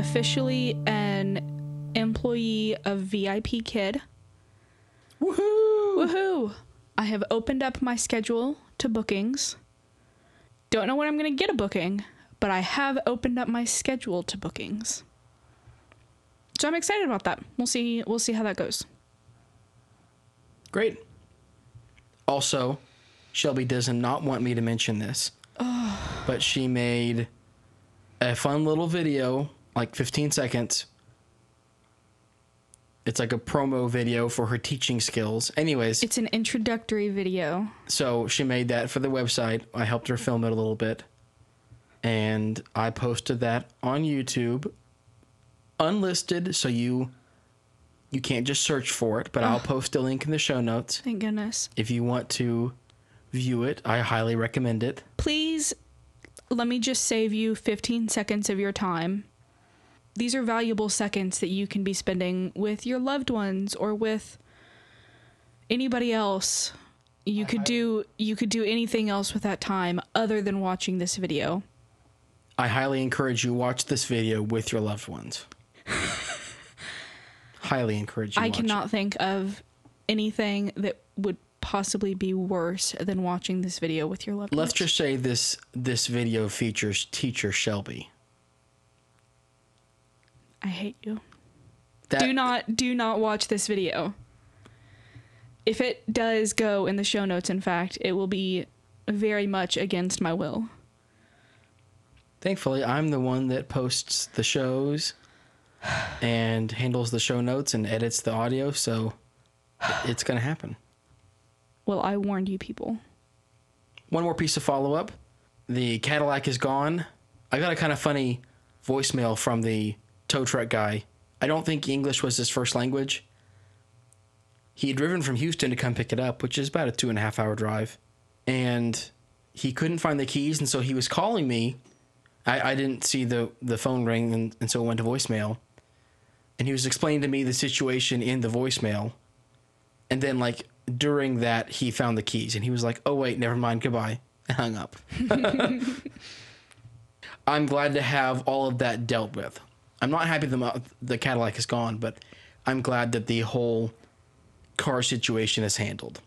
officially an employee of VIPKid. Woohoo! Woohoo! I have opened up my schedule to bookings. Don't know when I'm going to get a booking, but I have opened up my schedule to bookings. So I'm excited about that. We'll see how that goes. Great. Also, Shelby does not want me to mention this, but she made a fun little video, like 15 seconds. It's like a promo video for her teaching skills. Anyways. It's an introductory video. So she made that for the website. I helped her film it a little bit. And I posted that on YouTube. Unlisted, so you can't just search for it, but I'll post a link in the show notes. Thank goodness. If you want to view it, I highly recommend it. Please, let me just save you 15 seconds of your time. These are valuable seconds that you can be spending with your loved ones or with anybody else. You could do anything else with that time other than watching this video. I highly encourage you watch this video with your loved ones. Highly encourage you. I cannot think of anything that would possibly be worse than watching this video with your loved ones. Let's just say this video features Teacher Shelby. I hate you. Do not watch this video. If it does go in the show notes, in fact, it will be very much against my will. Thankfully, I'm the one that posts the shows and handles the show notes and edits the audio, so it's going to happen. Well, I warned you people. One more piece of follow-up. The Cadillac is gone. I got a kind of funny voicemail from the tow truck guy. I don't think English was his first language. He had driven from Houston to come pick it up, which is about a 2.5-hour drive. And he couldn't find the keys, and so he was calling me. I didn't see the phone ring, and so it went to voicemail. And he was explaining to me the situation in the voicemail. And then, like, during that, he found the keys. And he was like, oh, wait, never mind, goodbye. And hung up. I'm glad to have all of that dealt with. I'm not happy the Cadillac is gone, but I'm glad that the whole car situation is handled.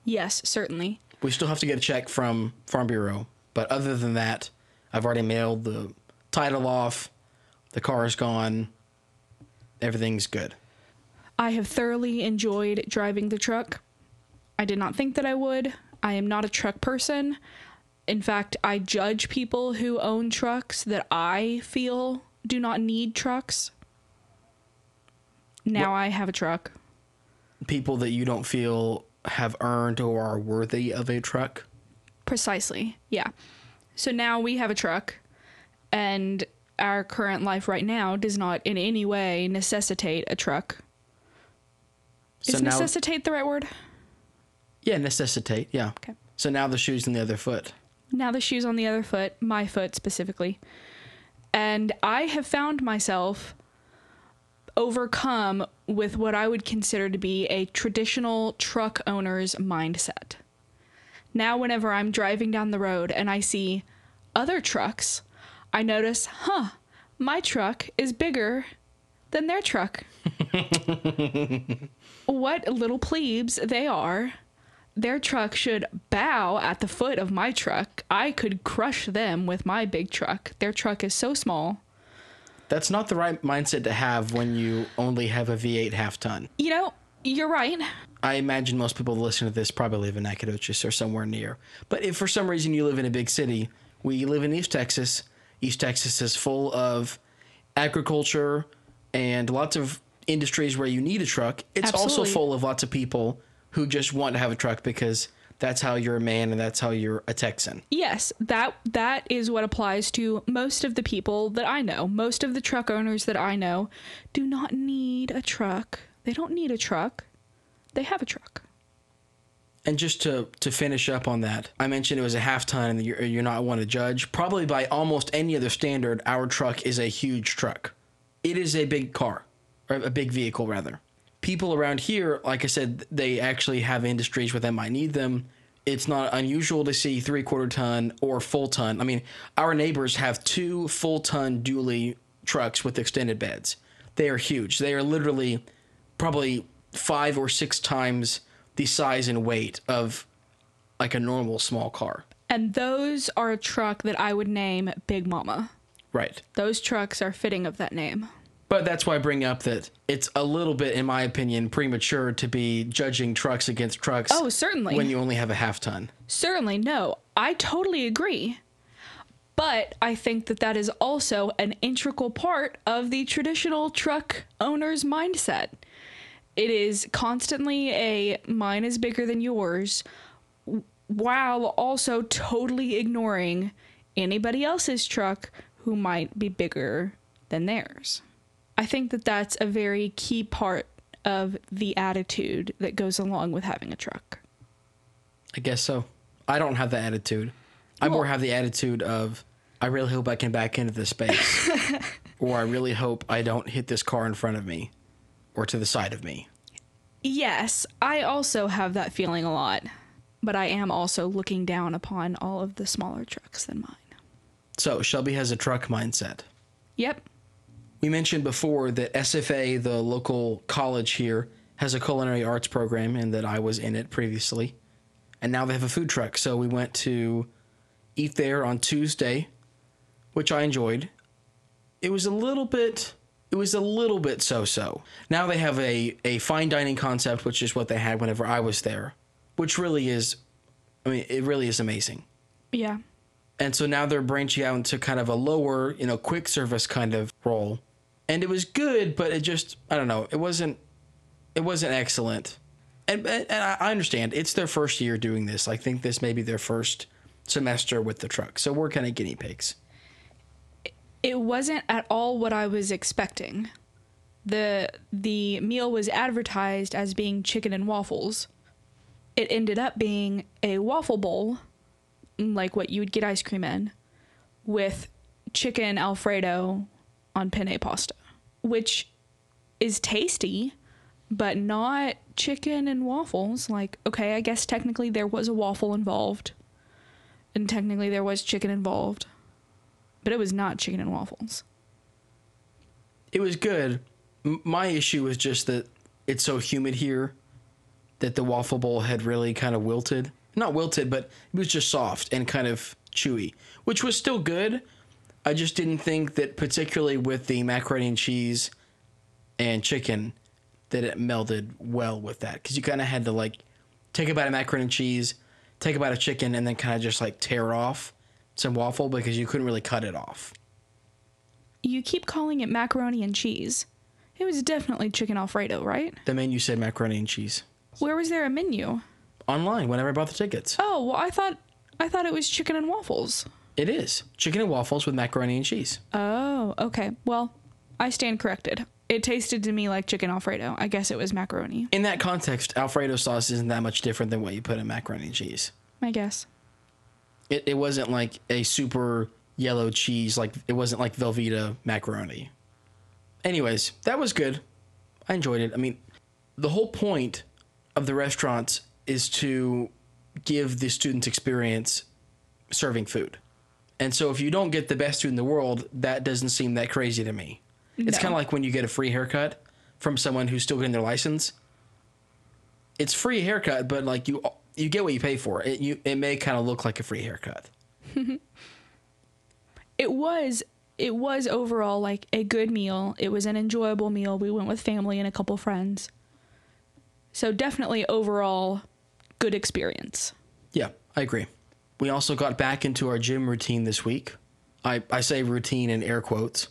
Yes, certainly. We still have to get a check from Farm Bureau, but other than that, I've already mailed the title off, the car is gone, everything's good. I have thoroughly enjoyed driving the truck. I did not think that I would. I am not a truck person. In fact, I judge people who own trucks that I feel do not need trucks. Now I have a truck. People that you don't feel have earned or are worthy of a truck? Precisely, yeah. So now we have a truck, and our current life right now does not in any way necessitate a truck. Is necessitate the right word? Yeah, necessitate, yeah. Okay. So now the shoe's on the other foot. Now the shoe's on the other foot, my foot specifically. And I have found myself overcome with what I would consider to be a traditional truck owner's mindset. Now whenever I'm driving down the road and I see other trucks, I notice, my truck is bigger than their truck. What little plebes they are. Their truck should bow at the foot of my truck. I could crush them with my big truck. Their truck is so small. That's not the right mindset to have when you only have a V8 half-ton. You know, you're right. I imagine most people listening to this probably live in Nacogdoches or somewhere near. But if for some reason you live in a big city, we live in East Texas. East Texas is full of agriculture and lots of industries where you need a truck. It's Absolutely. also full of lots of people who just want to have a truck because that's how you're a man and that's how you're a Texan. Yes, that is what applies to most of the people that I know. Most of the truck owners that I know do not need a truck. They don't need a truck. They have a truck. And just to finish up on that, I mentioned it was a half-ton and you're not one to judge. Probably by almost any other standard, our truck is a huge truck. It is a big car, or a big vehicle rather. People around here, like I said, they actually have industries where they might need them. It's not unusual to see 3/4 ton or full ton. I mean, our neighbors have 2 full ton dually trucks with extended beds. They are huge. They are literally probably 5 or 6 times the size and weight of like a normal small car. And those are a truck that I would name Big Mama. Right. Those trucks are fitting of that name. But that's why I bring up that it's a little bit, in my opinion, premature to be judging trucks against trucks. Oh, certainly. When you only have a half ton. Certainly, no. I totally agree. But I think that that is also an integral part of the traditional truck owner's mindset. It is constantly a mine is bigger than yours, while also totally ignoring anybody else's truck who might be bigger than theirs. I think that that's a very key part of the attitude that goes along with having a truck. I guess so. I don't have the attitude. I more have the attitude of, I really hope I can back into this space. Or I really hope I don't hit this car in front of me or to the side of me. Yes, I also have that feeling a lot. But I am also looking down upon all of the smaller trucks than mine. So, Shelby has a truck mindset. Yep. We mentioned before that SFA, the local college here, has a culinary arts program and that I was in it previously. And now they have a food truck. So we went to eat there on Tuesday, which I enjoyed. It was a little bit so-so. Now they have a fine dining concept, which is what they had whenever I was there, which really is, I mean, it really is amazing. Yeah. And so now they're branching out into kind of a lower, quick service kind of role. And it was good, but it just, I don't know, it wasn't excellent. And I understand, it's their first year doing this. I think this may be their first semester with the truck. So we're kind of guinea pigs. It wasn't at all what I was expecting. The meal was advertised as being chicken and waffles. It ended up being a waffle bowl, like what you would get ice cream in, with chicken Alfredo on penne pasta, which is tasty, but not chicken and waffles. Like, okay, I guess technically there was a waffle involved, and technically there was chicken involved, but it was not chicken and waffles. It was good. My issue was just that it's so humid here that the waffle bowl had really kind of wilted. Not wilted, but it was just soft and kind of chewy, which was still good. I just didn't think that, particularly with the macaroni and cheese and chicken, that it melded well with that. Because you kind of had to, like, take a bite of macaroni and cheese, take a bite of chicken, and then kind of just, like, tear off some waffle because you couldn't really cut it off. You keep calling it macaroni and cheese. It was definitely chicken Alfredo, right? The menu said macaroni and cheese. Where was there a menu? Online, whenever I bought the tickets. Oh, well, I thought it was chicken and waffles. It is. Chicken and waffles with macaroni and cheese. Oh, okay. Well, I stand corrected. It tasted to me like chicken Alfredo. I guess it was macaroni. In that context, Alfredo sauce isn't that much different than what you put in macaroni and cheese. I guess. It wasn't like a super yellow cheese, like it wasn't like Velveeta macaroni. Anyways, that was good. I enjoyed it. I mean, the whole point of the restaurants is to give the students experience serving food. And so if you don't get the best food in the world, that doesn't seem that crazy to me. It's kind of like when you get a free haircut from someone who's still getting their license. It's free haircut, but like you get what you pay for. It may kind of look like a free haircut. It was overall like a good meal. It was an enjoyable meal. We went with family and a couple friends. So definitely overall good experience. Yeah, I agree. We also got back into our gym routine this week. I say routine in air quotes.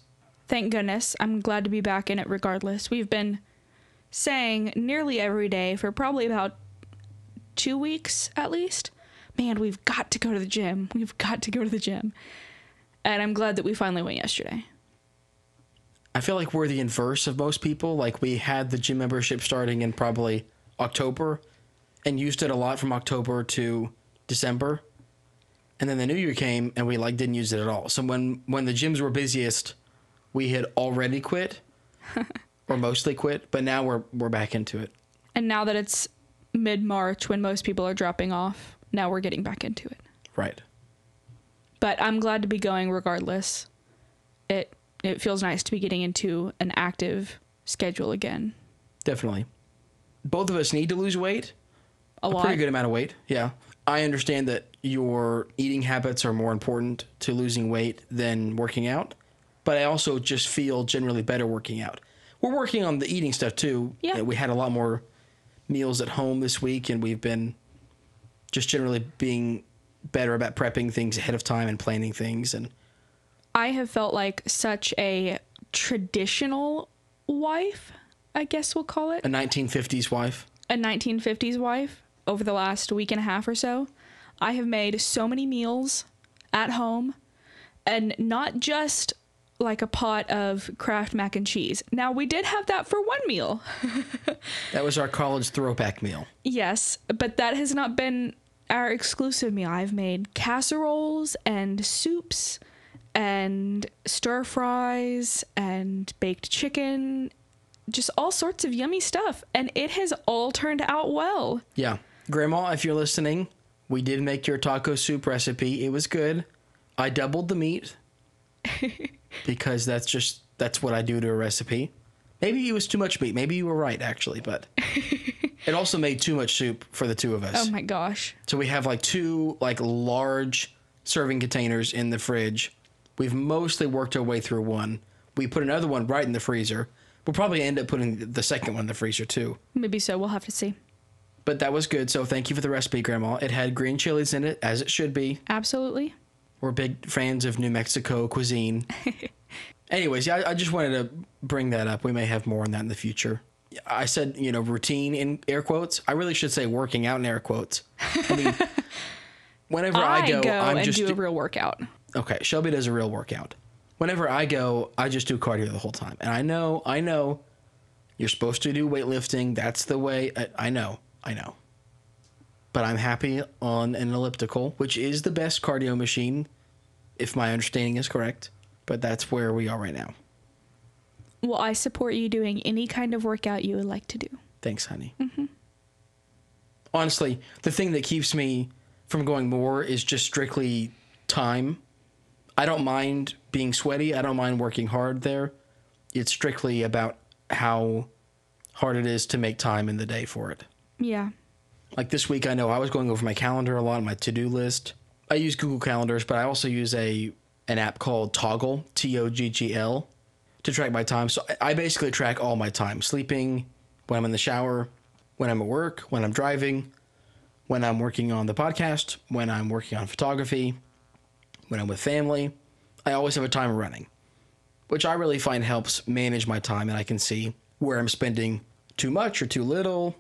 Thank goodness. I'm glad to be back in it regardless. We've been saying nearly every day for probably about 2 weeks at least. Man, we've got to go to the gym. We've got to go to the gym. And I'm glad that we finally went yesterday. I feel like we're the inverse of most people. Like we had the gym membership starting in probably October and used it a lot from October to December. And then the new year came and we like didn't use it at all. So when the gyms were busiest, we had already quit or mostly quit, but now we're back into it. And now that it's mid-March when most people are dropping off, now we're getting back into it. Right. But I'm glad to be going regardless. it feels nice to be getting into an active schedule again. Definitely. Both of us need to lose weight. A lot. Pretty good amount of weight. Yeah. I understand that your eating habits are more important to losing weight than working out, but I also just feel generally better working out. We're working on the eating stuff too. Yeah. We had a lot more meals at home this week, and we've been just generally being better about prepping things ahead of time and planning things. And I have felt like such a traditional wife, I guess we'll call it. a 1950s wife. A 1950s wife over the last week and a half or so. I have made so many meals at home, and not just like a pot of Kraft mac and cheese. Now, we did have that for one meal. That was our college throwback meal. Yes, but that has not been our exclusive meal. I've made casseroles and soups and stir fries and baked chicken, just all sorts of yummy stuff. And it has all turned out well. Yeah. Grandma, if you're listening, we did make your taco soup recipe. It was good. I doubled the meat because that's what I do to a recipe. Maybe it was too much meat. Maybe you were right, actually, but it also made too much soup for the two of us. Oh my gosh. So we have like two like large serving containers in the fridge. We've mostly worked our way through one. We put another one right in the freezer. We'll probably end up putting the second one in the freezer too. Maybe so. We'll have to see. But that was good. So thank you for the recipe, Grandma. It had green chilies in it, as it should be. Absolutely. We're big fans of New Mexico cuisine. Anyways, yeah, I just wanted to bring that up. We may have more on that in the future. I said, routine in air quotes. I really should say working out in air quotes. I mean, whenever I go I'm and just do a real workout. Okay, Shelby does a real workout. Whenever I go, I just do cardio the whole time. And I know, you're supposed to do weightlifting. That's the way. I know. But I'm happy on an elliptical, which is the best cardio machine, if my understanding is correct. But that's where we are right now. Well, I support you doing any kind of workout you would like to do. Thanks, honey. Mm-hmm. Honestly, the thing that keeps me from going more is just strictly time. I don't mind being sweaty. I don't mind working hard there. It's strictly about how hard it is to make time in the day for it. Yeah. Like this week, I know I was going over my calendar a lot, my to-do list. I use Google Calendars, but I also use an app called Toggl, Toggl, to track my time. So I basically track all my time. Sleeping, when I'm in the shower, when I'm at work, when I'm driving, when I'm working on the podcast, when I'm working on photography, when I'm with family. I always have a timer running, which I really find helps manage my time, and I can see where I'm spending too much or too little.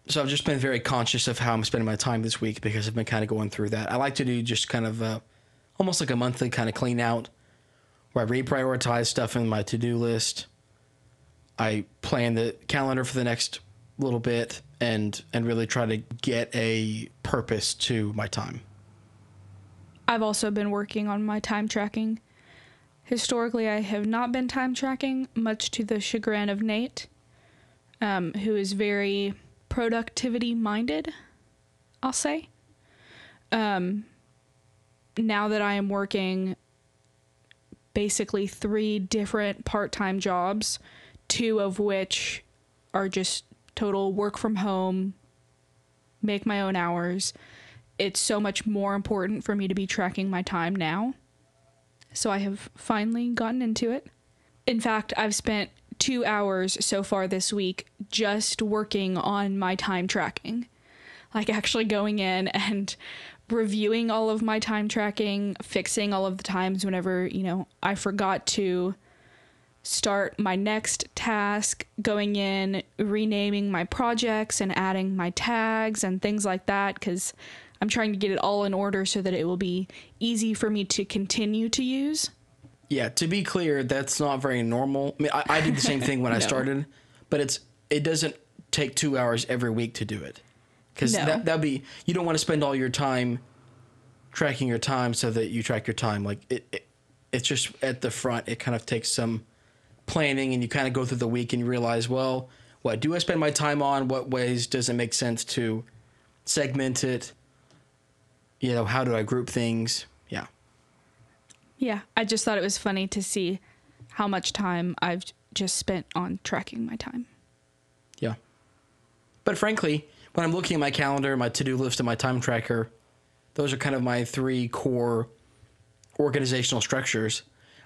So I've just been very conscious of how I'm spending my time this week because I've been kind of going through that. I like to do just kind of almost like a monthly kind of clean out where I reprioritize stuff in my to-do list. I plan the calendar for the next little bit and really try to get a purpose to my time. I've also been working on my time tracking. Historically, I have not been time tracking, much to the chagrin of Nate, who is very productivity minded, I'll say. Now that I am working basically 3 different part-time jobs, 2 of which are just total work from home, make my own hours, it's so much more important for me to be tracking my time now. So I have finally gotten into it. In fact, I've spent 2 hours so far this week just working on my time tracking. Like actually going in and reviewing all of my time tracking, fixing all of the times whenever, I forgot to start my next task, going in, renaming my projects and adding my tags and things like that, because I'm trying to get it all in order so that it will be easy for me to continue to use. Yeah, to be clear, that's not very normal. I mean, I did the same thing when I started, but it doesn't take 2 hours every week to do it. Because that'd be, you don't want to spend all your time tracking your time so that you track your time. Like it's just at the front, it kind of takes some planning, and you kind of go through the week and you realize, well, what do I spend my time on? What ways does it make sense to segment it? How do I group things? Yeah. Yeah, I just thought it was funny to see how much time I've just spent on tracking my time. Yeah. But frankly, when I'm looking at my calendar, my to-do list, and my time tracker, those are kind of my 3 core organizational structures.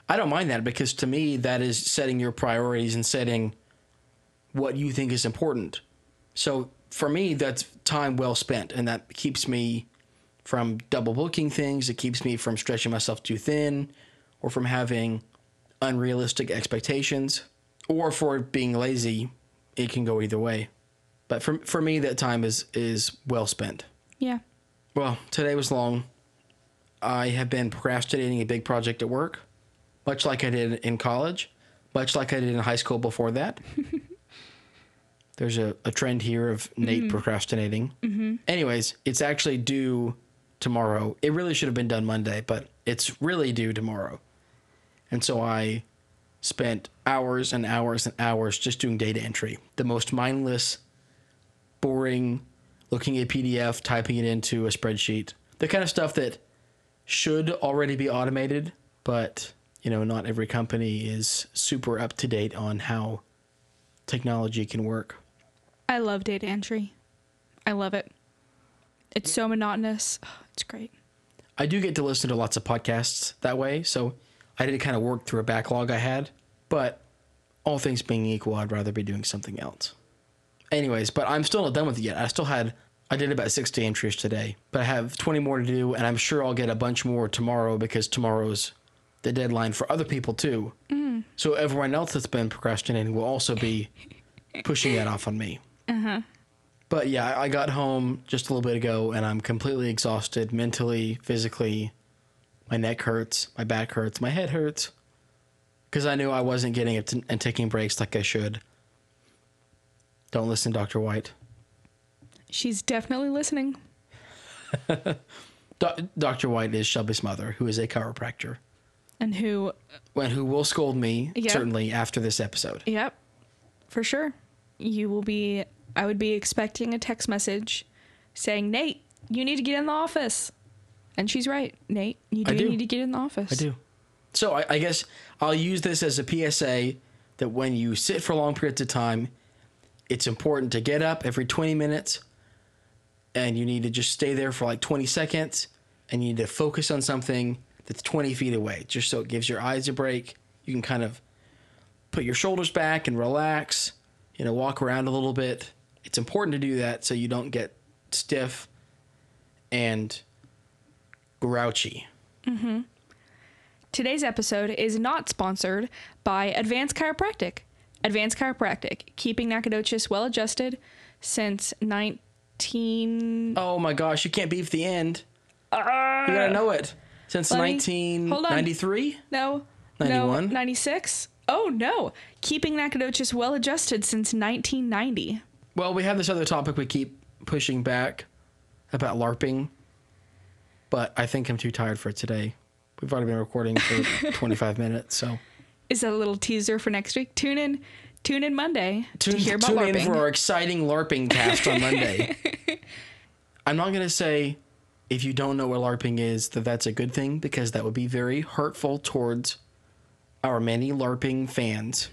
I don't mind that because to me, that is setting your priorities and setting what you think is important. So for me, that's time well spent, and that keeps me from double booking things. It keeps me from stretching myself too thin or from having unrealistic expectations or for being lazy. It can go either way. But for me, that time is well spent. Yeah. Well, today was long. I have been procrastinating a big project at work, much like I did in college, much like I did in high school before that. There's a trend here of Nate procrastinating. Anyways, it's actually due tomorrow. It really should have been done Monday, but it's really due tomorrow. And so I spent hours and hours and hours just doing data entry. The most mindless, boring, looking at PDF, typing it into a spreadsheet. The kind of stuff that should already be automated, but, you know, not every company is super up to date on how technology can work. I love data entry. I love it. It's so monotonous. Oh, it's great. I do get to listen to lots of podcasts that way, so I did kind of work through a backlog I had, but all things being equal, I'd rather be doing something else. Anyways, but I'm still not done with it yet. I did about 60 entries today, but I have 20 more to do, and I'm sure I'll get a bunch more tomorrow because tomorrow's the deadline for other people too. So everyone else that's been procrastinating will also be pushing that off on me. But yeah, I got home just a little bit ago, and I'm completely exhausted mentally, physically. My neck hurts, my back hurts, my head hurts, because I knew I wasn't getting it and taking breaks like I should. Don't listen, Dr. White. She's definitely listening. Dr. White is Shelby's mother, who is a chiropractor. And who will scold me, Yep. certainly, after this episode. Yep, for sure. I would be expecting a text message saying, Nate, you need to get in the office. And she's right. Nate, you do need to get in the office. I do. So I guess I'll use this as a PSA that when you sit for long periods of time, it's important to get up every 20 minutes and you need to just stay there for like 20 seconds and you need to focus on something that's 20 feet away, just so it gives your eyes a break. You can kind of put your shoulders back and relax, walk around a little bit. It's important to do that so you don't get stiff and grouchy. Today's episode is not sponsored by Advanced Chiropractic. Advanced Chiropractic, keeping Nacogdoches well adjusted since 19... Oh my gosh, you can't beef the end. You gotta know it. Since 1993? No. 91? No, 96? Oh no. Keeping Nacogdoches well adjusted since 1990. Well, we have this other topic we keep pushing back about LARPing, but I think I'm too tired for it today. We've already been recording for 25 minutes, so... Is that a little teaser for next week? Tune in Monday to hear about LARPing. Tune in for our exciting LARPing cast on Monday. I'm not going to say, if you don't know what LARPing is, that's a good thing, because that would be very hurtful towards our many LARPing fans.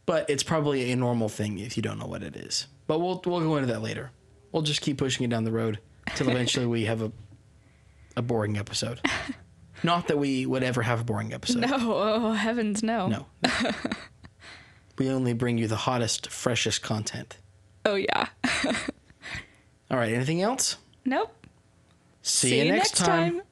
But it's probably a normal thing if you don't know what it is. But we'll go into that later. We'll just keep pushing it down the road till eventually we have a boring episode. Not that we would ever have a boring episode. No, oh heavens, no. No. We only bring you the hottest, freshest content. Oh yeah. All right, anything else? Nope. See you next time.